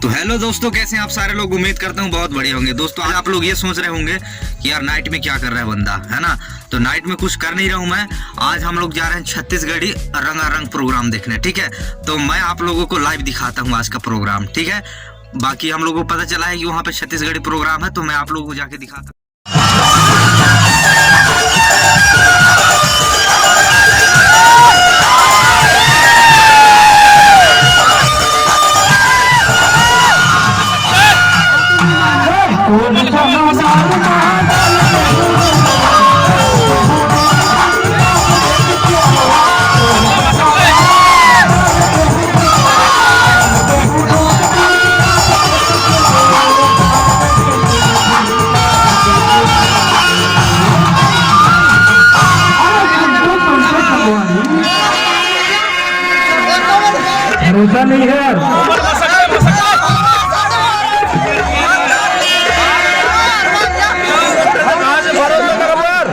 तो हेलो दोस्तों, कैसे हैं आप सारे लोग। उम्मीद करता हूँ बहुत बढ़िया होंगे। दोस्तों आज आप लोग ये सोच रहे होंगे कि यार नाइट में क्या कर रहा है बंदा, है ना। तो नाइट में कुछ कर नहीं रहा हूँ मैं। आज हम लोग जा रहे हैं छत्तीसगढ़ी रंगारंग प्रोग्राम देखने, ठीक है। तो मैं आप लोगों को लाइव दिखाता हूँ आज का प्रोग्राम, ठीक है। बाकी हम लोगों को पता चला है कि वहाँ पे छत्तीसगढ़ी प्रोग्राम है, तो मैं आप लोगों को जाके दिखाता हूँ। भरोसा नहीं है यार। भरोसा करो यार।